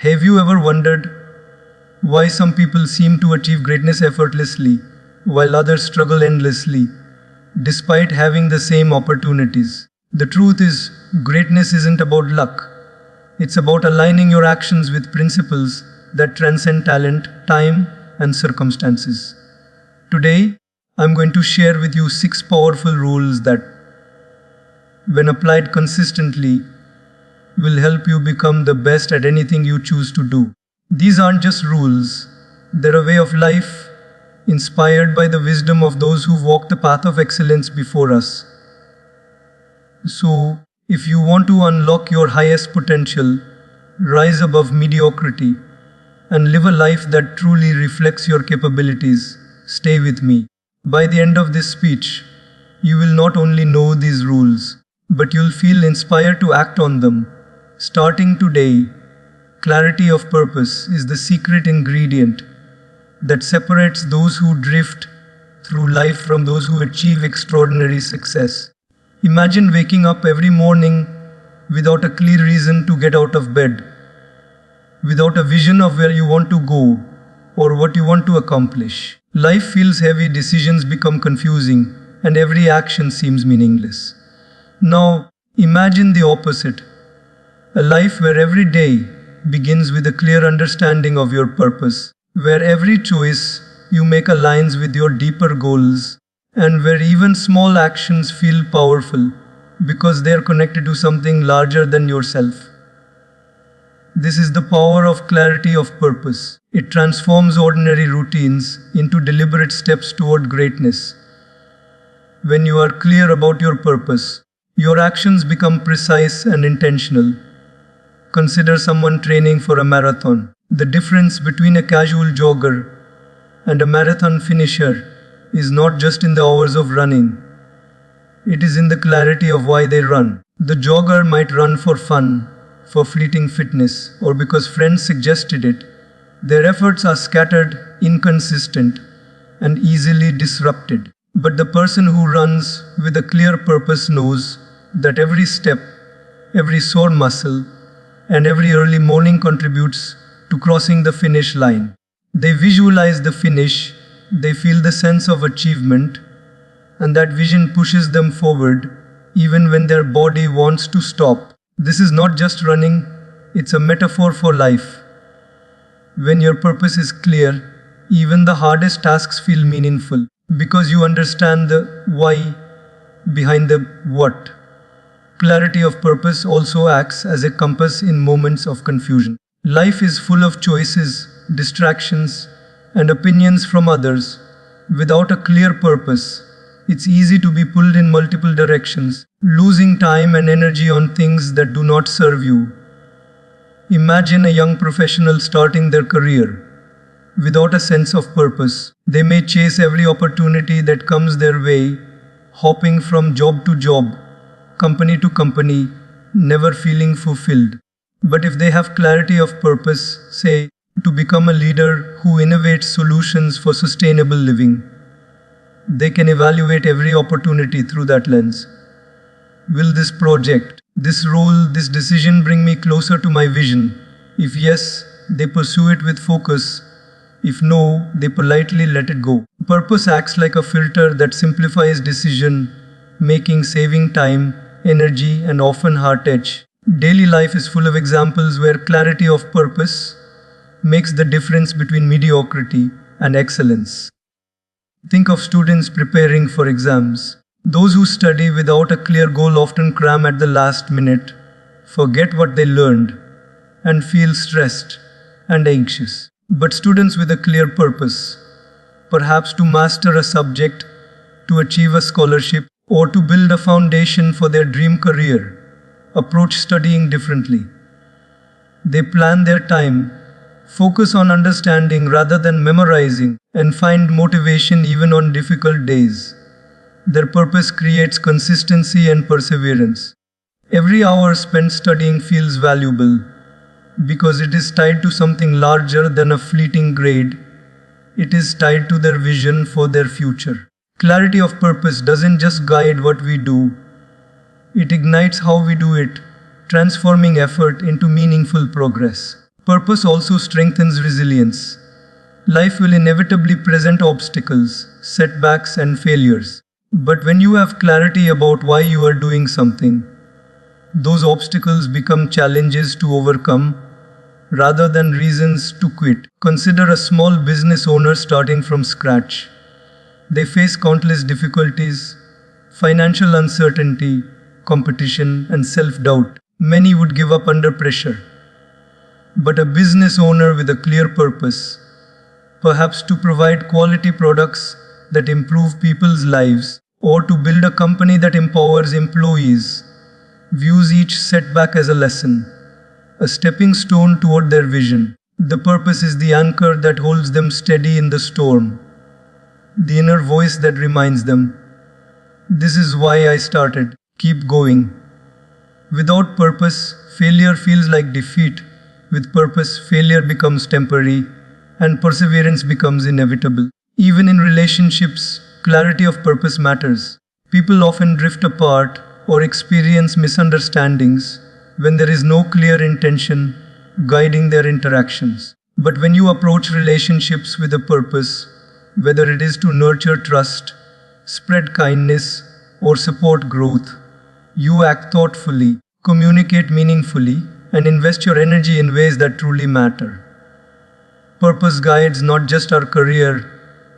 Have you ever wondered why some people seem to achieve greatness effortlessly while others struggle endlessly despite having the same opportunities? The truth is, greatness isn't about luck. It's about aligning your actions with principles that transcend talent, time, and circumstances. Today, I'm going to share with you 6 powerful rules that, when applied consistently, will help you become the best at anything you choose to do. These aren't just rules, they're a way of life inspired by the wisdom of those who walked the path of excellence before us. So, if you want to unlock your highest potential, rise above mediocrity, and live a life that truly reflects your capabilities, stay with me. By the end of this speech, you will not only know these rules, but you'll feel inspired to act on them. Starting today, clarity of purpose is the secret ingredient that separates those who drift through life from those who achieve extraordinary success. Imagine waking up every morning without a clear reason to get out of bed, without a vision of where you want to go or what you want to accomplish. Life feels heavy, decisions become confusing, and every action seems meaningless. Now, imagine the opposite. A life where every day begins with a clear understanding of your purpose, where every choice you make aligns with your deeper goals, and where even small actions feel powerful because they are connected to something larger than yourself. This is the power of clarity of purpose. It transforms ordinary routines into deliberate steps toward greatness. When you are clear about your purpose, your actions become precise and intentional. Consider someone training for a marathon. The difference between a casual jogger and a marathon finisher is not just in the hours of running. It is in the clarity of why they run. The jogger might run for fun, for fleeting fitness, or because friends suggested it. Their efforts are scattered, inconsistent, and easily disrupted. But the person who runs with a clear purpose knows that every step, every sore muscle, and every early morning contributes to crossing the finish line. They visualize the finish, they feel the sense of achievement, and that vision pushes them forward even when their body wants to stop. This is not just running, it's a metaphor for life. When your purpose is clear, even the hardest tasks feel meaningful because you understand the why behind the what. Clarity of purpose also acts as a compass in moments of confusion. Life is full of choices, distractions, and opinions from others. Without a clear purpose, it's easy to be pulled in multiple directions, losing time and energy on things that do not serve you. Imagine a young professional starting their career without a sense of purpose. They may chase every opportunity that comes their way, hopping from job to job, company to company, never feeling fulfilled. But if they have clarity of purpose, say, to become a leader who innovates solutions for sustainable living, they can evaluate every opportunity through that lens. Will this project, this role, this decision bring me closer to my vision? If yes, they pursue it with focus. If no, they politely let it go. Purpose acts like a filter that simplifies decision making, saving time, energy, and often heartache. Daily life is full of examples where clarity of purpose makes the difference between mediocrity and excellence. Think of students preparing for exams. Those who study without a clear goal often cram at the last minute, forget what they learned, and feel stressed and anxious. But students with a clear purpose, perhaps to master a subject, to achieve a scholarship, or to build a foundation for their dream career, approach studying differently. They plan their time, focus on understanding rather than memorizing, and find motivation even on difficult days. Their purpose creates consistency and perseverance. Every hour spent studying feels valuable because it is tied to something larger than a fleeting grade. It is tied to their vision for their future. Clarity of purpose doesn't just guide what we do, it ignites how we do it, transforming effort into meaningful progress. Purpose also strengthens resilience. Life will inevitably present obstacles, setbacks, and failures. But when you have clarity about why you are doing something, those obstacles become challenges to overcome rather than reasons to quit. Consider a small business owner starting from scratch. They face countless difficulties, financial uncertainty, competition, and self doubt. Many would give up under pressure. But a business owner with a clear purpose, perhaps to provide quality products that improve people's lives, or to build a company that empowers employees, views each setback as a lesson, a stepping stone toward their vision. The purpose is the anchor that holds them steady in the storm, the inner voice that reminds them, "This is why I started, keep going." Without purpose, failure feels like defeat. With purpose, failure becomes temporary, and perseverance becomes inevitable. Even in relationships, clarity of purpose matters. People often drift apart or experience misunderstandings when there is no clear intention guiding their interactions. But when you approach relationships with a purpose, whether it is to nurture trust, spread kindness, or support growth, you act thoughtfully, communicate meaningfully, and invest your energy in ways that truly matter. Purpose guides not just our career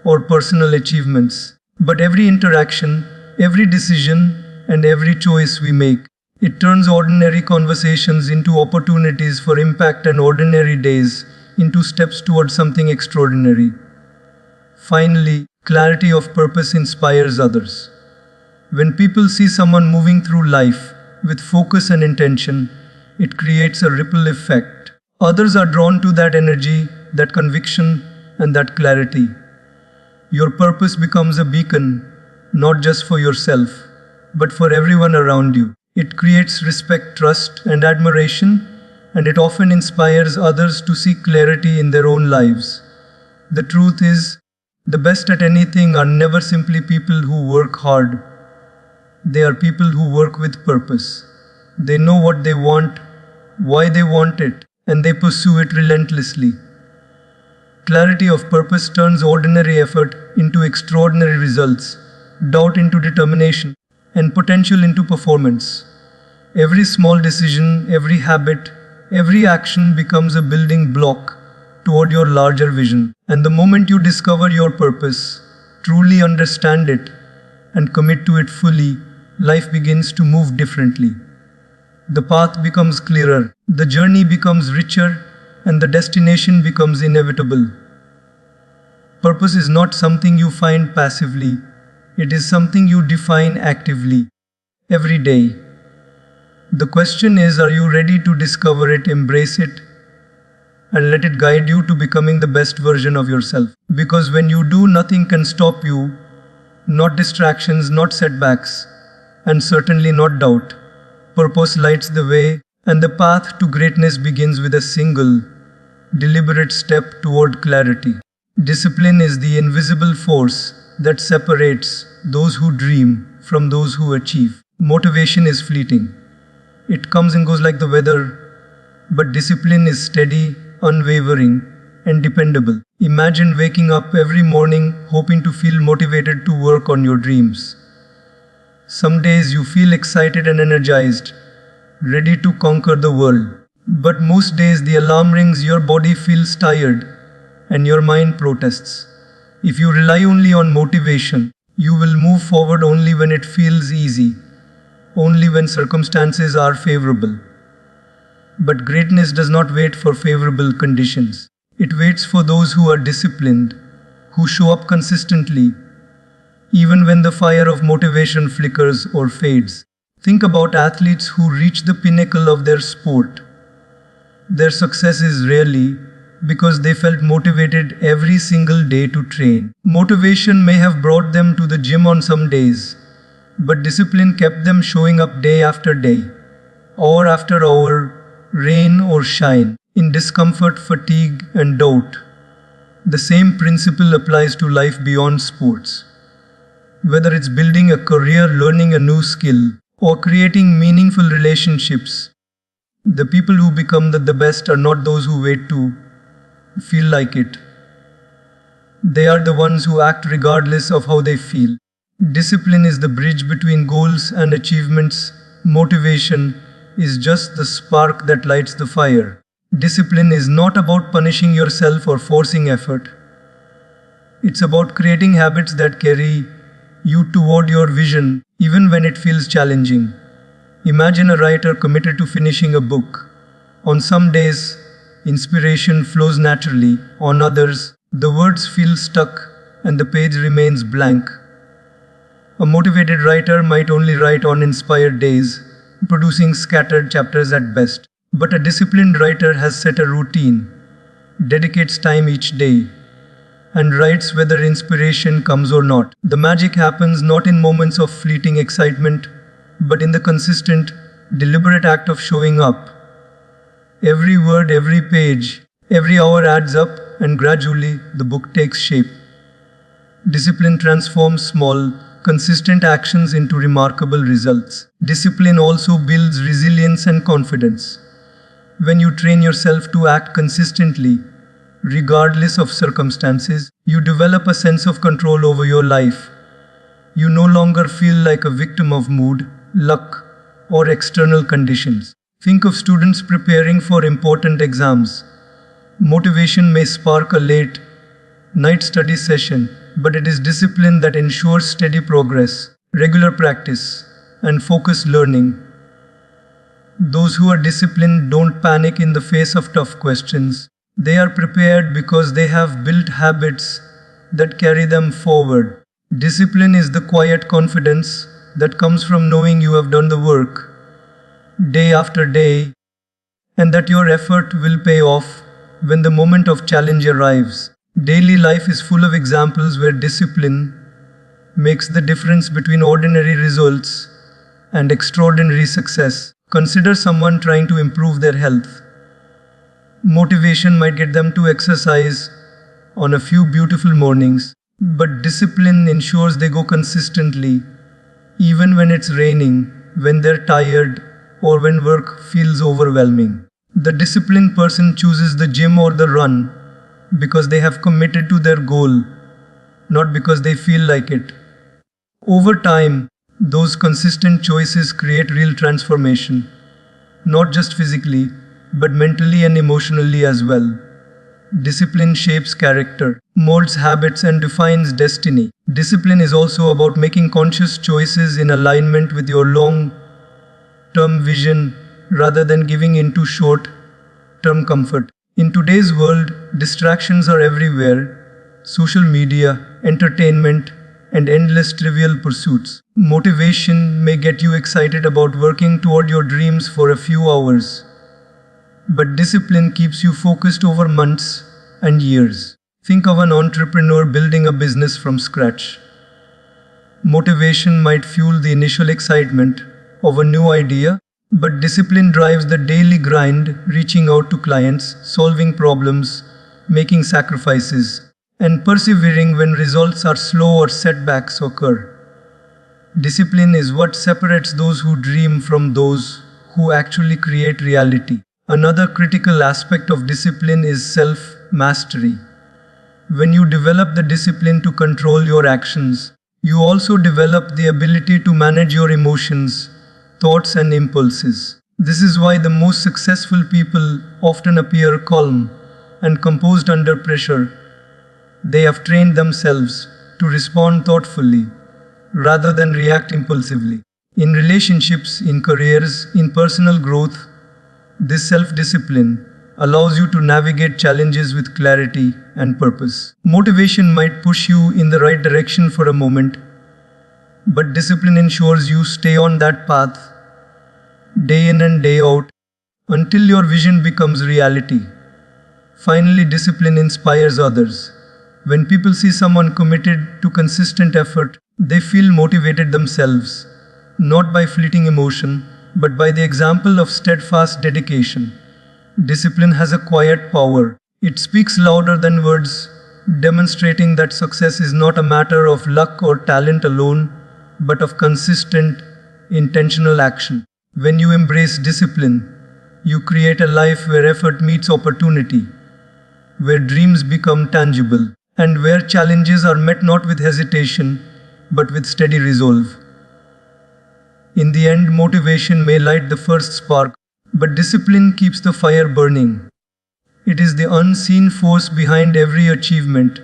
or personal achievements, but every interaction, every decision, and every choice we make. It turns ordinary conversations into opportunities for impact and ordinary days into steps towards something extraordinary. Finally, clarity of purpose inspires others. When people see someone moving through life with focus and intention, it creates a ripple effect. Others are drawn to that energy, that conviction, and that clarity. Your purpose becomes a beacon, not just for yourself, but for everyone around you. It creates respect, trust, and admiration, and it often inspires others to seek clarity in their own lives. The truth is, the best at anything are never simply people who work hard. They are people who work with purpose. They know what they want, why they want it, and they pursue it relentlessly. Clarity of purpose turns ordinary effort into extraordinary results, doubt into determination, and potential into performance. Every small decision, every habit, every action becomes a building block toward your larger vision. And the moment you discover your purpose, truly understand it, and commit to it fully, life begins to move differently. The path becomes clearer, the journey becomes richer, and the destination becomes inevitable. Purpose is not something you find passively, it is something you define actively, every day. The question is, are you ready to discover it, embrace it, and let it guide you to becoming the best version of yourself? Because when you do, nothing can stop you, not distractions, not setbacks, and certainly not doubt. Purpose lights the way, and the path to greatness begins with a single, deliberate step toward clarity. Discipline is the invisible force that separates those who dream from those who achieve. Motivation is fleeting. It comes and goes like the weather, but discipline is steady, unwavering, and dependable. Imagine waking up every morning hoping to feel motivated to work on your dreams. Some days you feel excited and energized, ready to conquer the world. But most days the alarm rings, your body feels tired, and your mind protests. If you rely only on motivation, you will move forward only when it feels easy, only when circumstances are favorable. But greatness does not wait for favorable conditions. It waits for those who are disciplined, who show up consistently, even when the fire of motivation flickers or fades. Think about athletes who reach the pinnacle of their sport. Their success is rarely because they felt motivated every single day to train. Motivation may have brought them to the gym on some days, but discipline kept them showing up day after day, hour after hour, rain or shine, in discomfort, fatigue, and doubt. The same principle applies to life beyond sports. Whether it's building a career, learning a new skill, or creating meaningful relationships, The people who become the best are not those who wait to feel like it. They are the ones who act regardless of how they feel. Discipline is the bridge between goals and achievements. Motivation is just the spark that lights the fire. Discipline is not about punishing yourself or forcing effort. It's about creating habits that carry you toward your vision, even when it feels challenging. Imagine a writer committed to finishing a book. On some days, inspiration flows naturally. On others, the words feel stuck and the page remains blank. A motivated writer might only write on inspired days, producing scattered chapters at best. But a disciplined writer has set a routine, dedicates time each day, and writes whether inspiration comes or not. The magic happens not in moments of fleeting excitement, but in the consistent, deliberate act of showing up. Every word, every page, every hour adds up, and gradually the book takes shape. Discipline transforms small, consistent actions into remarkable results. Discipline also builds resilience and confidence. When you train yourself to act consistently, regardless of circumstances, you develop a sense of control over your life. You no longer feel like a victim of mood, luck, or external conditions. Think of students preparing for important exams. Motivation may spark a late night study session, but it is discipline that ensures steady progress, regular practice, and focused learning. Those who are disciplined don't panic in the face of tough questions. They are prepared because they have built habits that carry them forward. Discipline is the quiet confidence that comes from knowing you have done the work day after day, and that your effort will pay off when the moment of challenge arrives. Daily life is full of examples where discipline makes the difference between ordinary results and extraordinary success. Consider someone trying to improve their health. Motivation might get them to exercise on a few beautiful mornings, but discipline ensures they go consistently, even when it's raining, when they're tired, or when work feels overwhelming. The disciplined person chooses the gym or the run because they have committed to their goal, not because they feel like it. Over time, those consistent choices create real transformation, not just physically, but mentally and emotionally as well. Discipline shapes character, molds habits, and defines destiny. Discipline is also about making conscious choices in alignment with your long-term vision rather than giving into short-term comfort. In today's world, distractions are everywhere: social media, entertainment, and endless trivial pursuits. Motivation may get you excited about working toward your dreams for a few hours, but discipline keeps you focused over months and years. Think of an entrepreneur building a business from scratch. Motivation might fuel the initial excitement of a new idea, but discipline drives the daily grind, reaching out to clients, solving problems, making sacrifices, and persevering when results are slow or setbacks occur. Discipline is what separates those who dream from those who actually create reality. Another critical aspect of discipline is self-mastery. When you develop the discipline to control your actions, you also develop the ability to manage your emotions, thoughts, and impulses. This is why the most successful people often appear calm and composed under pressure. They have trained themselves to respond thoughtfully rather than react impulsively. In relationships, in careers, in personal growth, this self-discipline allows you to navigate challenges with clarity and purpose. Motivation might push you in the right direction for a moment, but discipline ensures you stay on that path day in and day out until your vision becomes reality. Finally, discipline inspires others. When people see someone committed to consistent effort, they feel motivated themselves, not by fleeting emotion, but by the example of steadfast dedication. Discipline has a quiet power. It speaks louder than words, demonstrating that success is not a matter of luck or talent alone, but of consistent, intentional action. When you embrace discipline, You create a life where effort meets opportunity, where dreams become tangible, and where challenges are met not with hesitation, but with steady resolve. In the end, motivation may light the first spark, but discipline keeps the fire burning. It is the unseen force behind every achievement,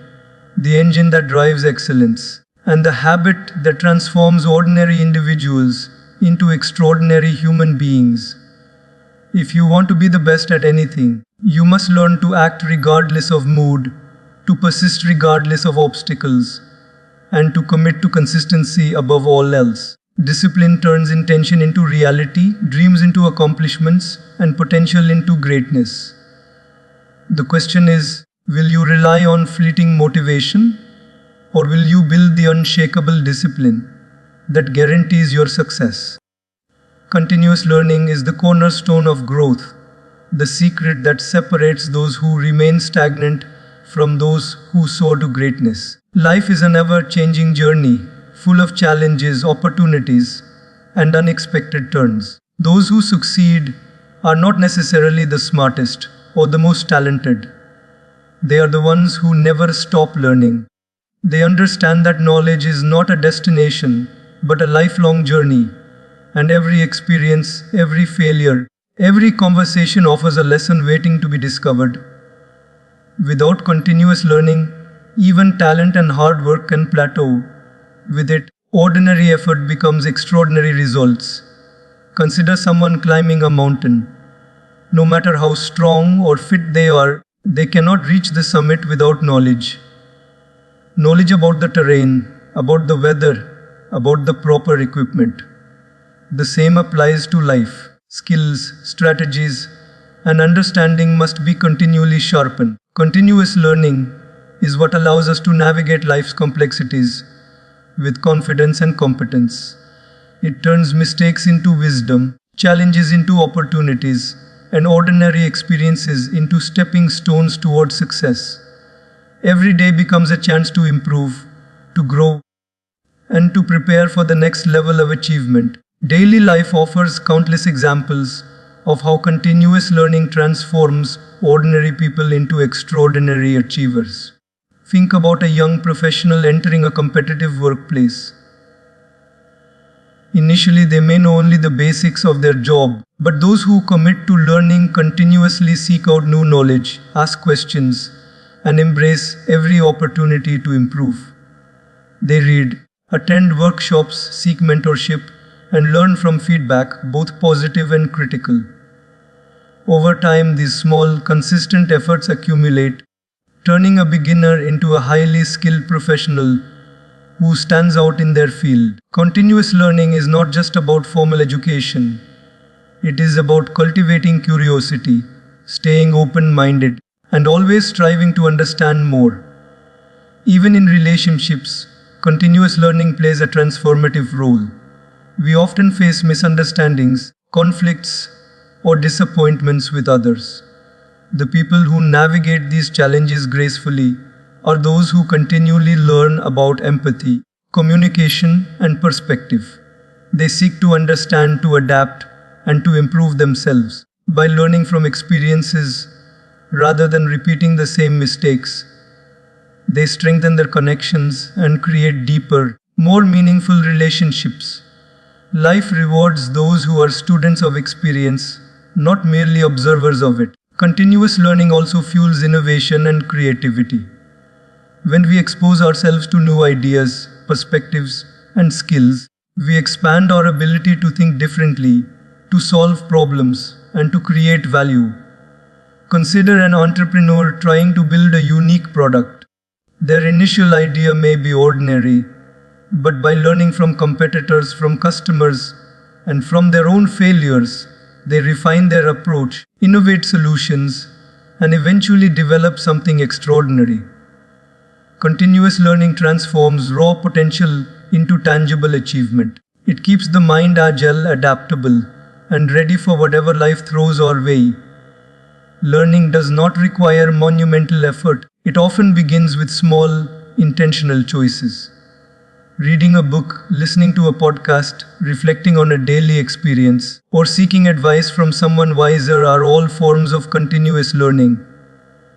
the engine that drives excellence, and the habit that transforms ordinary individuals into extraordinary human beings. If you want to be the best at anything, you must learn to act regardless of mood, to persist regardless of obstacles, and to commit to consistency above all else. Discipline turns intention into reality, dreams into accomplishments, and potential into greatness. The question is, will you rely on fleeting motivation, or will you build the unshakable discipline that guarantees your success? Continuous learning is the cornerstone of growth, the secret that separates those who remain stagnant from those who soar to greatness. Life is an ever-changing journey, full of challenges, opportunities, and unexpected turns. Those who succeed are not necessarily the smartest or the most talented. They are the ones who never stop learning. They understand that knowledge is not a destination, but a lifelong journey, and every experience, every failure, every conversation offers a lesson waiting to be discovered. Without continuous learning, even talent and hard work can plateau. With it, ordinary effort becomes extraordinary results. Consider someone climbing a mountain. No matter how strong or fit they are, they cannot reach the summit without knowledge. Knowledge about the terrain, about the weather, about the proper equipment. The same applies to life. Skills, strategies, and understanding must be continually sharpened. Continuous learning is what allows us to navigate life's complexities with confidence and competence. It turns mistakes into wisdom, challenges into opportunities, and ordinary experiences into stepping stones towards success. Every day becomes a chance to improve, to grow, and to prepare for the next level of achievement. Daily life offers countless examples of how continuous learning transforms ordinary people into extraordinary achievers. Think about a young professional entering a competitive workplace. Initially, they may know only the basics of their job, but those who commit to learning continuously seek out new knowledge, ask questions, and embrace every opportunity to improve. They read, attend workshops, seek mentorship, and learn from feedback, both positive and critical. Over time, these small, consistent efforts accumulate, turning a beginner into a highly skilled professional who stands out in their field. Continuous learning is not just about formal education. It is about cultivating curiosity, staying open-minded, and always striving to understand more. Even in relationships, continuous learning plays a transformative role. We often face misunderstandings, conflicts, or disappointments with others. The people who navigate these challenges gracefully are those who continually learn about empathy, communication, and perspective. They seek to understand, to adapt, and to improve themselves. By learning from experiences rather than repeating the same mistakes, they strengthen their connections and create deeper, more meaningful relationships. Life rewards those who are students of experience, not merely observers of it. Continuous learning also fuels innovation and creativity. When we expose ourselves to new ideas, perspectives, and skills, we expand our ability to think differently, to solve problems, and to create value. Consider an entrepreneur trying to build a unique product. Their initial idea may be ordinary, but by learning from competitors, from customers, and from their own failures, they refine their approach, innovate solutions, and eventually develop something extraordinary. Continuous learning transforms raw potential into tangible achievement. It keeps the mind agile, adaptable, and ready for whatever life throws our way. Learning does not require monumental effort. It often begins with small, intentional choices. Reading a book, listening to a podcast, reflecting on a daily experience, or seeking advice from someone wiser are all forms of continuous learning.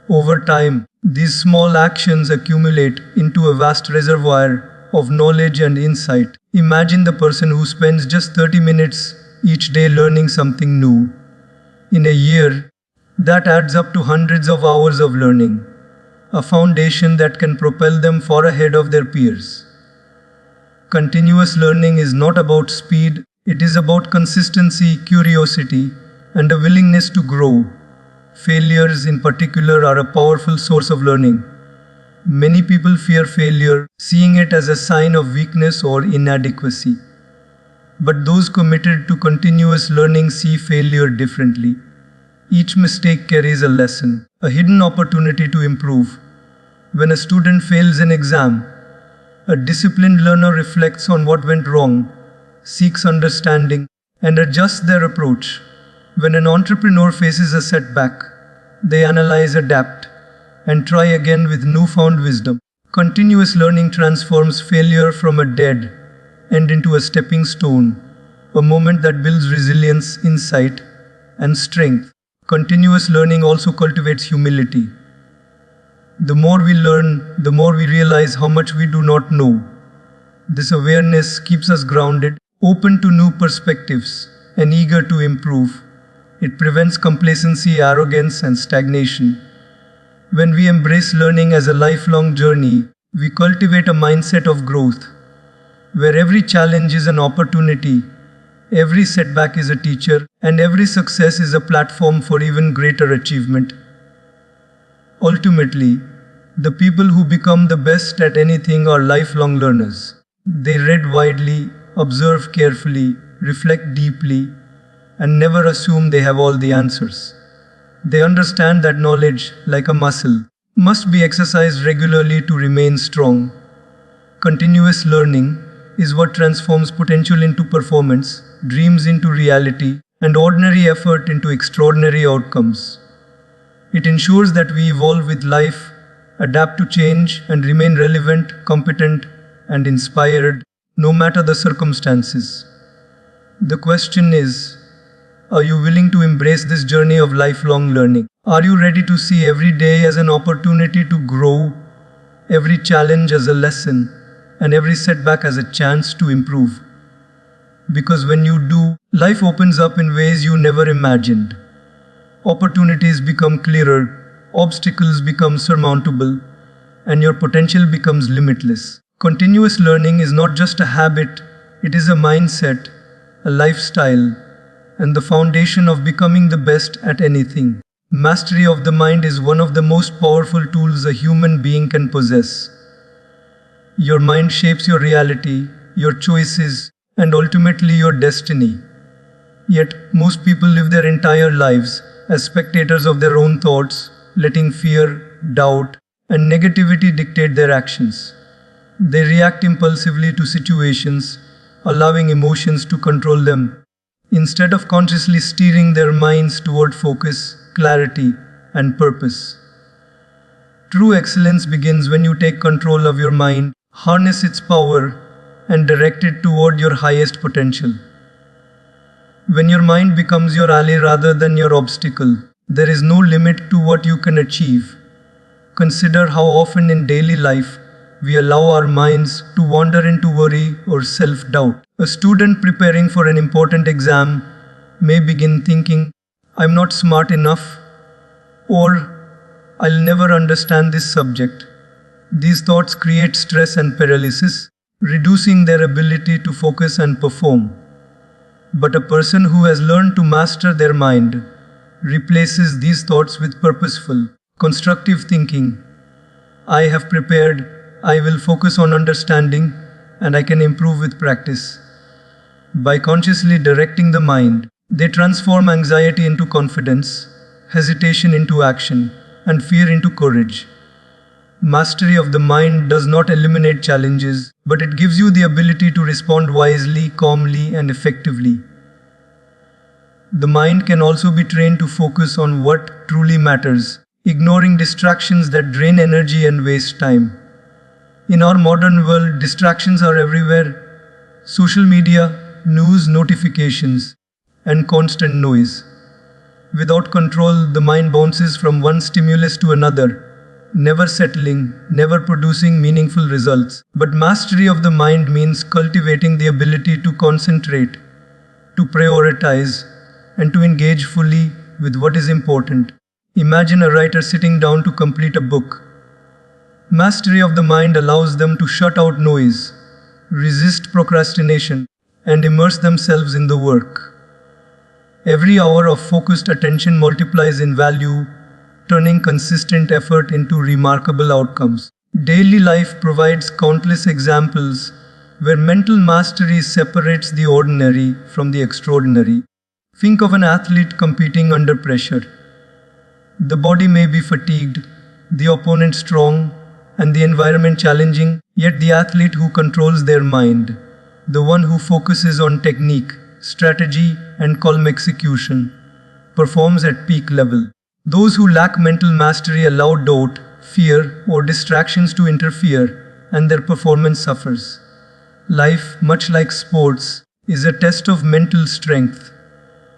Over time, these small actions accumulate into a vast reservoir of knowledge and insight. Imagine the person who spends just 30 minutes each day learning something new. In a year, that adds up to hundreds of hours of learning, a foundation that can propel them far ahead of their peers. Continuous learning is not about speed, it is about consistency, curiosity, and a willingness to grow. Failures, in particular, are a powerful source of learning. Many people fear failure, seeing it as a sign of weakness or inadequacy. But those committed to continuous learning see failure differently. Each mistake carries a lesson, a hidden opportunity to improve. When a student fails an exam, a disciplined learner reflects on what went wrong, seeks understanding, and adjusts their approach. When an entrepreneur faces a setback, they analyze, adapt, and try again with newfound wisdom. Continuous learning transforms failure from a dead end into a stepping stone, a moment that builds resilience, insight, and strength. Continuous learning also cultivates humility. The more we learn, the more we realize how much we do not know. This awareness keeps us grounded, open to new perspectives, and eager to improve. It prevents complacency, arrogance, and stagnation. When we embrace learning as a lifelong journey, we cultivate a mindset of growth, where every challenge is an opportunity, every setback is a teacher, and every success is a platform for even greater achievement. Ultimately, the people who become the best at anything are lifelong learners. They read widely, observe carefully, reflect deeply, and never assume they have all the answers. They understand that knowledge, like a muscle, must be exercised regularly to remain strong. Continuous learning is what transforms potential into performance, dreams into reality, and ordinary effort into extraordinary outcomes. It ensures that we evolve with life, adapt to change, and remain relevant, competent, and inspired, no matter the circumstances. The question is, are you willing to embrace this journey of lifelong learning? Are you ready to see every day as an opportunity to grow, every challenge as a lesson, and every setback as a chance to improve? Because when you do, life opens up in ways you never imagined. Opportunities become clearer, obstacles become surmountable, and your potential becomes limitless. Continuous learning is not just a habit, it is a mindset, a lifestyle, and the foundation of becoming the best at anything. Mastery of the mind is one of the most powerful tools a human being can possess. Your mind shapes your reality, your choices, and ultimately your destiny. Yet, most people live their entire lives as spectators of their own thoughts, letting fear, doubt, and negativity dictate their actions. They react impulsively to situations, allowing emotions to control them, instead of consciously steering their minds toward focus, clarity, and purpose. True excellence begins when you take control of your mind, harness its power, and direct it toward your highest potential. When your mind becomes your ally rather than your obstacle, there is no limit to what you can achieve. Consider how often in daily life we allow our minds to wander into worry or self-doubt. A student preparing for an important exam may begin thinking, "I'm not smart enough," or "I'll never understand this subject." These thoughts create stress and paralysis, reducing their ability to focus and perform. But a person who has learned to master their mind replaces these thoughts with purposeful, constructive thinking. "I have prepared, I will focus on understanding, and I can improve with practice." By consciously directing the mind, they transform anxiety into confidence, hesitation into action, and fear into courage. Mastery of the mind does not eliminate challenges, but it gives you the ability to respond wisely, calmly, and effectively. The mind can also be trained to focus on what truly matters, ignoring distractions that drain energy and waste time. In our modern world, distractions are everywhere: social media, news notifications, and constant noise. Without control, the mind bounces from one stimulus to another, never settling, never producing meaningful results. But mastery of the mind means cultivating the ability to concentrate, to prioritize, and to engage fully with what is important. Imagine a writer sitting down to complete a book. Mastery of the mind allows them to shut out noise, resist procrastination, and immerse themselves in the work. Every hour of focused attention multiplies in value, turning consistent effort into remarkable outcomes. Daily life provides countless examples where mental mastery separates the ordinary from the extraordinary. Think of an athlete competing under pressure. The body may be fatigued, the opponent strong, and the environment challenging, yet the athlete who controls their mind, the one who focuses on technique, strategy, and calm execution, performs at peak level. Those who lack mental mastery allow doubt, fear, or distractions to interfere, and their performance suffers. Life, much like sports, is a test of mental strength.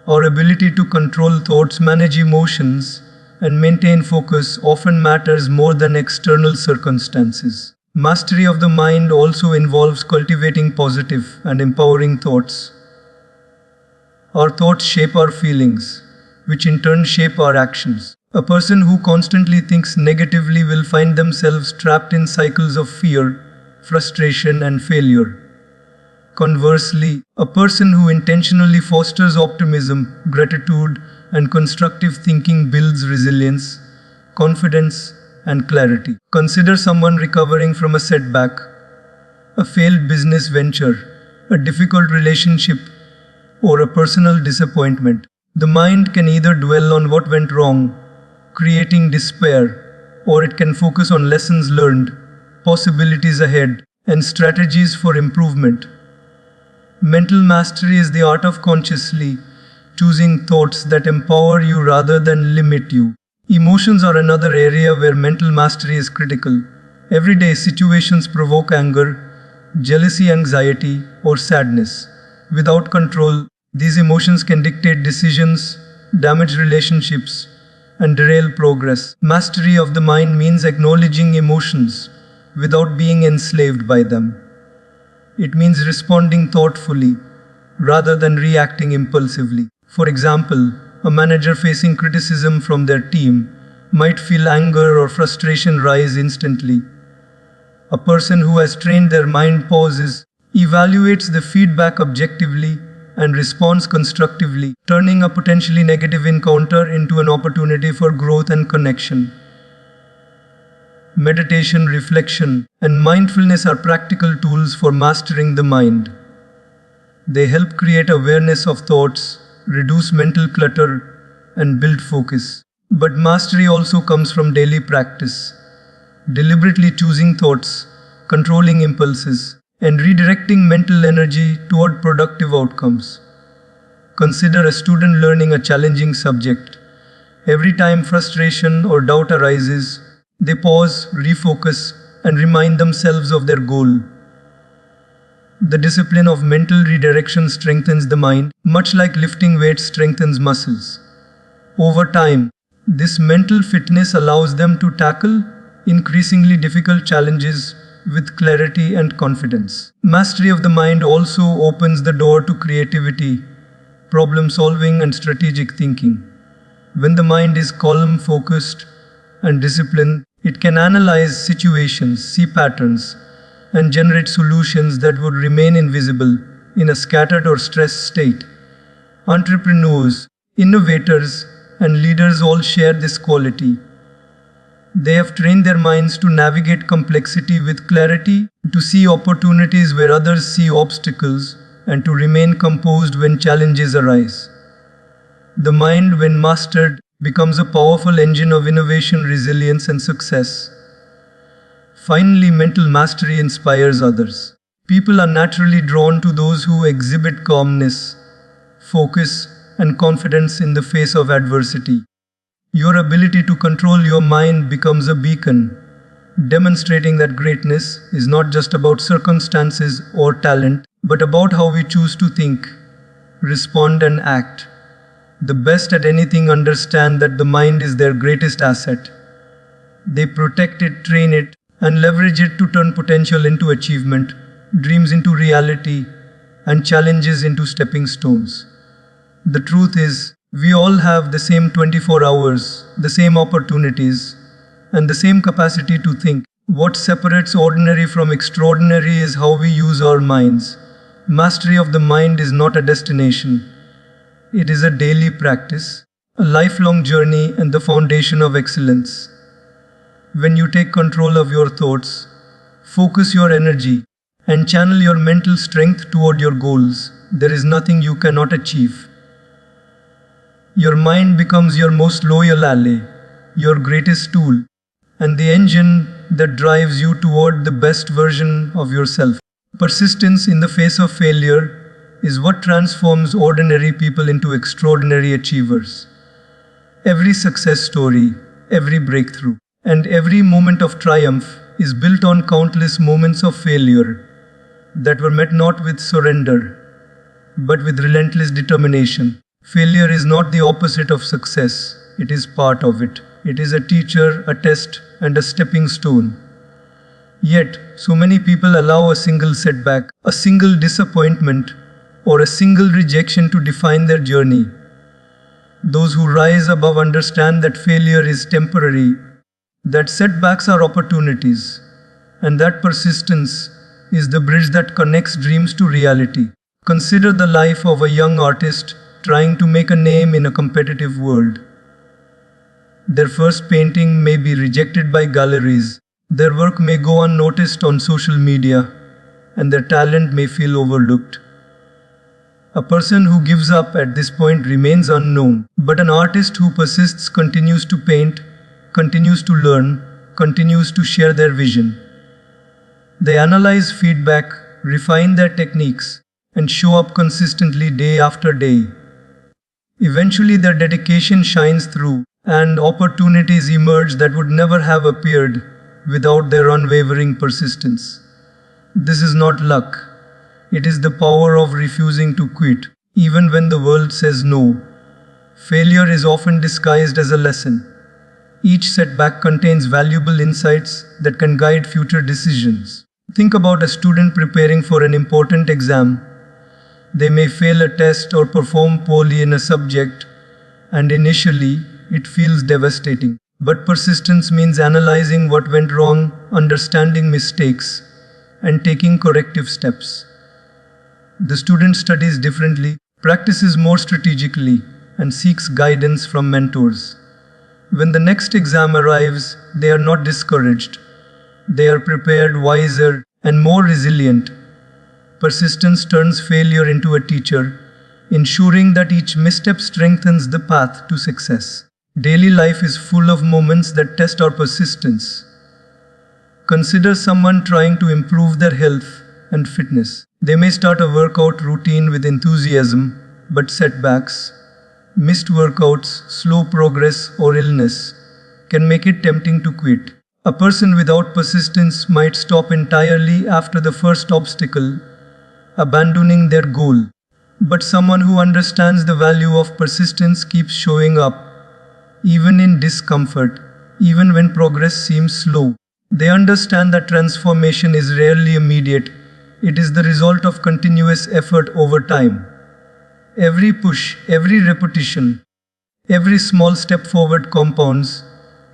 Our ability to control thoughts, manage emotions, and maintain focus often matters more than external circumstances. Mastery of the mind also involves cultivating positive and empowering thoughts. Our thoughts shape our feelings, which in turn shape our actions. A person who constantly thinks negatively will find themselves trapped in cycles of fear, frustration, and failure. Conversely, a person who intentionally fosters optimism, gratitude, and constructive thinking builds resilience, confidence, and clarity. Consider someone recovering from a setback, a failed business venture, a difficult relationship, or a personal disappointment. The mind can either dwell on what went wrong, creating despair, or it can focus on lessons learned, possibilities ahead, and strategies for improvement. Mental mastery is the art of consciously choosing thoughts that empower you rather than limit you. Emotions are another area where mental mastery is critical. Everyday situations provoke anger, jealousy, anxiety, or sadness. Without control, these emotions can dictate decisions, damage relationships, and derail progress. Mastery of the mind means acknowledging emotions without being enslaved by them. It means responding thoughtfully rather than reacting impulsively. For example, a manager facing criticism from their team might feel anger or frustration rise instantly. A person who has trained their mind pauses, evaluates the feedback objectively, and responds constructively, turning a potentially negative encounter into an opportunity for growth and connection. Meditation, reflection, and mindfulness are practical tools for mastering the mind. They help create awareness of thoughts, reduce mental clutter, and build focus. But mastery also comes from daily practice, deliberately choosing thoughts, controlling impulses, and redirecting mental energy toward productive outcomes. Consider a student learning a challenging subject. Every time frustration or doubt arises, they pause, refocus, and remind themselves of their goal. The discipline of mental redirection strengthens the mind, much like lifting weights strengthens muscles. Over time, this mental fitness allows them to tackle increasingly difficult challenges with clarity and confidence. Mastery of the mind also opens the door to creativity, problem solving, and strategic thinking. When the mind is calm, focused, and disciplined, it can analyze situations, see patterns, and generate solutions that would remain invisible in a scattered or stressed state. Entrepreneurs, innovators, and leaders all share this quality. They have trained their minds to navigate complexity with clarity, to see opportunities where others see obstacles, and to remain composed when challenges arise. The mind, when mastered, becomes a powerful engine of innovation, resilience, and success. Finally, mental mastery inspires others. People are naturally drawn to those who exhibit calmness, focus, and confidence in the face of adversity. Your ability to control your mind becomes a beacon, demonstrating that greatness is not just about circumstances or talent, but about how we choose to think, respond, and act. The best at anything understand that the mind is their greatest asset. They protect it, train it, and leverage it to turn potential into achievement, dreams into reality, and challenges into stepping stones. The truth is, we all have the same 24 hours, the same opportunities, and the same capacity to think. What separates ordinary from extraordinary is how we use our minds. Mastery of the mind is not a destination. It is a daily practice, a lifelong journey, and the foundation of excellence. When you take control of your thoughts, focus your energy, and channel your mental strength toward your goals, there is nothing you cannot achieve. Your mind becomes your most loyal ally, your greatest tool, and the engine that drives you toward the best version of yourself. Persistence in the face of failure is what transforms ordinary people into extraordinary achievers. Every success story, every breakthrough, and every moment of triumph is built on countless moments of failure that were met not with surrender, but with relentless determination. Failure is not the opposite of success, it is part of it. It is a teacher, a test, and a stepping stone. Yet, so many people allow a single setback, a single disappointment, or a single rejection to define their journey. Those who rise above understand that failure is temporary, that setbacks are opportunities, and that persistence is the bridge that connects dreams to reality. Consider the life of a young artist trying to make a name in a competitive world. Their first painting may be rejected by galleries, their work may go unnoticed on social media, and their talent may feel overlooked. A person who gives up at this point remains unknown, but an artist who persists continues to paint, continues to learn, continues to share their vision. They analyze feedback, refine their techniques, and show up consistently day after day. Eventually their dedication shines through, and opportunities emerge that would never have appeared without their unwavering persistence. This is not luck. It is the power of refusing to quit, even when the world says no. Failure is often disguised as a lesson. Each setback contains valuable insights that can guide future decisions. Think about a student preparing for an important exam. They may fail a test or perform poorly in a subject, and initially, it feels devastating. But persistence means analyzing what went wrong, understanding mistakes, and taking corrective steps. The student studies differently, practices more strategically, and seeks guidance from mentors. When the next exam arrives, they are not discouraged. They are prepared, wiser, and more resilient. Persistence turns failure into a teacher, ensuring that each misstep strengthens the path to success. Daily life is full of moments that test our persistence. Consider someone trying to improve their health and fitness. They may start a workout routine with enthusiasm, but setbacks, missed workouts, slow progress, or illness can make it tempting to quit. A person without persistence might stop entirely after the first obstacle, abandoning their goal. But someone who understands the value of persistence keeps showing up, even in discomfort, even when progress seems slow. They understand that transformation is rarely immediate. It is the result of continuous effort over time. Every push, every repetition, every small step forward compounds,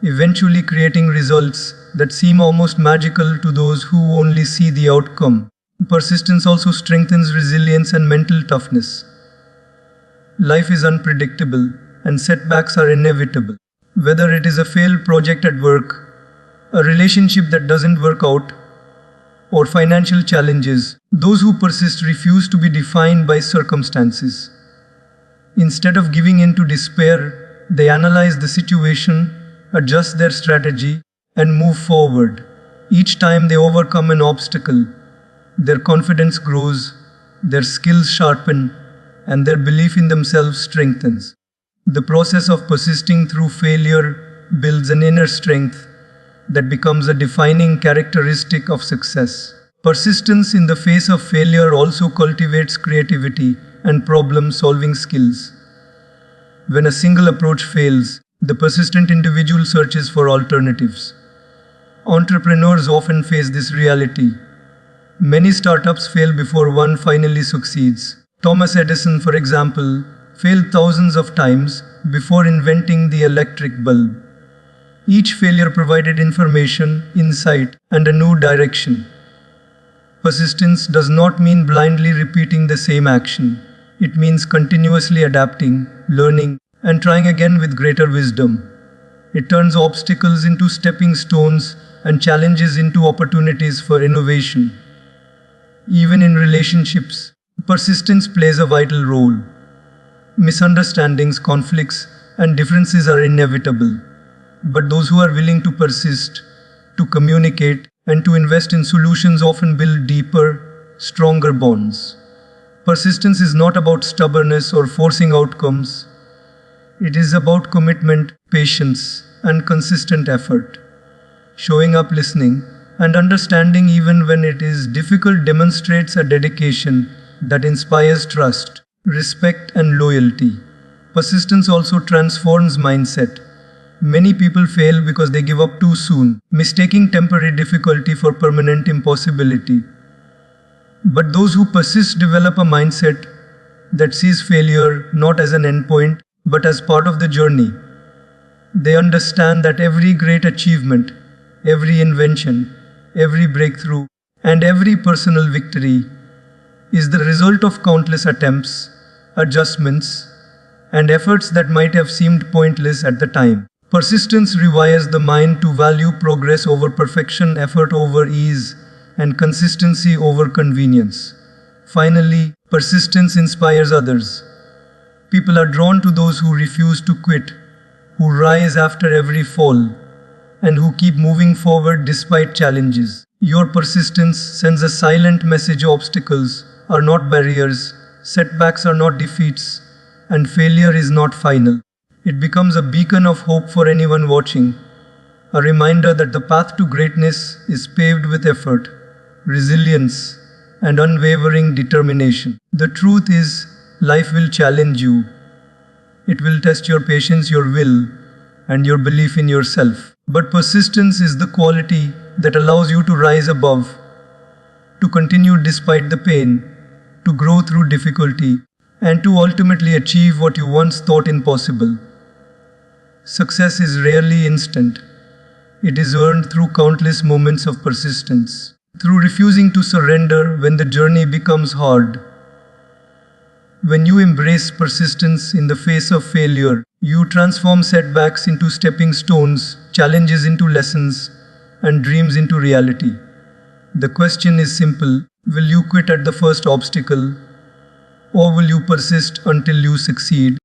eventually creating results that seem almost magical to those who only see the outcome. Persistence also strengthens resilience and mental toughness. Life is unpredictable, and setbacks are inevitable. Whether it is a failed project at work, a relationship that doesn't work out, or financial challenges, those who persist refuse to be defined by circumstances. Instead of giving in to despair, they analyze the situation, adjust their strategy, and move forward. Each time they overcome an obstacle, their confidence grows, their skills sharpen, and their belief in themselves strengthens. The process of persisting through failure builds an inner strength, that becomes a defining characteristic of success. Persistence in the face of failure also cultivates creativity and problem solving skills. When a single approach fails, the persistent individual searches for alternatives. Entrepreneurs often face this reality. Many startups fail before one finally succeeds. Thomas Edison, for example, failed thousands of times before inventing the electric bulb. Each failure provided information, insight, and a new direction. Persistence does not mean blindly repeating the same action. It means continuously adapting, learning, and trying again with greater wisdom. It turns obstacles into stepping stones and challenges into opportunities for innovation. Even in relationships, persistence plays a vital role. Misunderstandings, conflicts, and differences are inevitable. But those who are willing to persist, to communicate, and to invest in solutions often build deeper, stronger bonds. Persistence is not about stubbornness or forcing outcomes. It is about commitment, patience, and consistent effort. Showing up, listening, and understanding even when it is difficult demonstrates a dedication that inspires trust, respect, and loyalty. Persistence also transforms mindset. Many people fail because they give up too soon, mistaking temporary difficulty for permanent impossibility. But those who persist develop a mindset that sees failure not as an endpoint, but as part of the journey. They understand that every great achievement, every invention, every breakthrough, and every personal victory is the result of countless attempts, adjustments, and efforts that might have seemed pointless at the time. Persistence rewires the mind to value progress over perfection, effort over ease, and consistency over convenience. Finally, persistence inspires others. People are drawn to those who refuse to quit, who rise after every fall, and who keep moving forward despite challenges. Your persistence sends a silent message: obstacles are not barriers, setbacks are not defeats, and failure is not final. It becomes a beacon of hope for anyone watching, a reminder that the path to greatness is paved with effort, resilience, and unwavering determination. The truth is, life will challenge you. It will test your patience, your will, and your belief in yourself. But persistence is the quality that allows you to rise above, to continue despite the pain, to grow through difficulty, and to ultimately achieve what you once thought impossible. Success is rarely instant. It is earned through countless moments of persistence, through refusing to surrender when the journey becomes hard. When you embrace persistence in the face of failure, you transform setbacks into stepping stones, challenges into lessons, and dreams into reality. The question is simple: will you quit at the first obstacle, or will you persist until you succeed?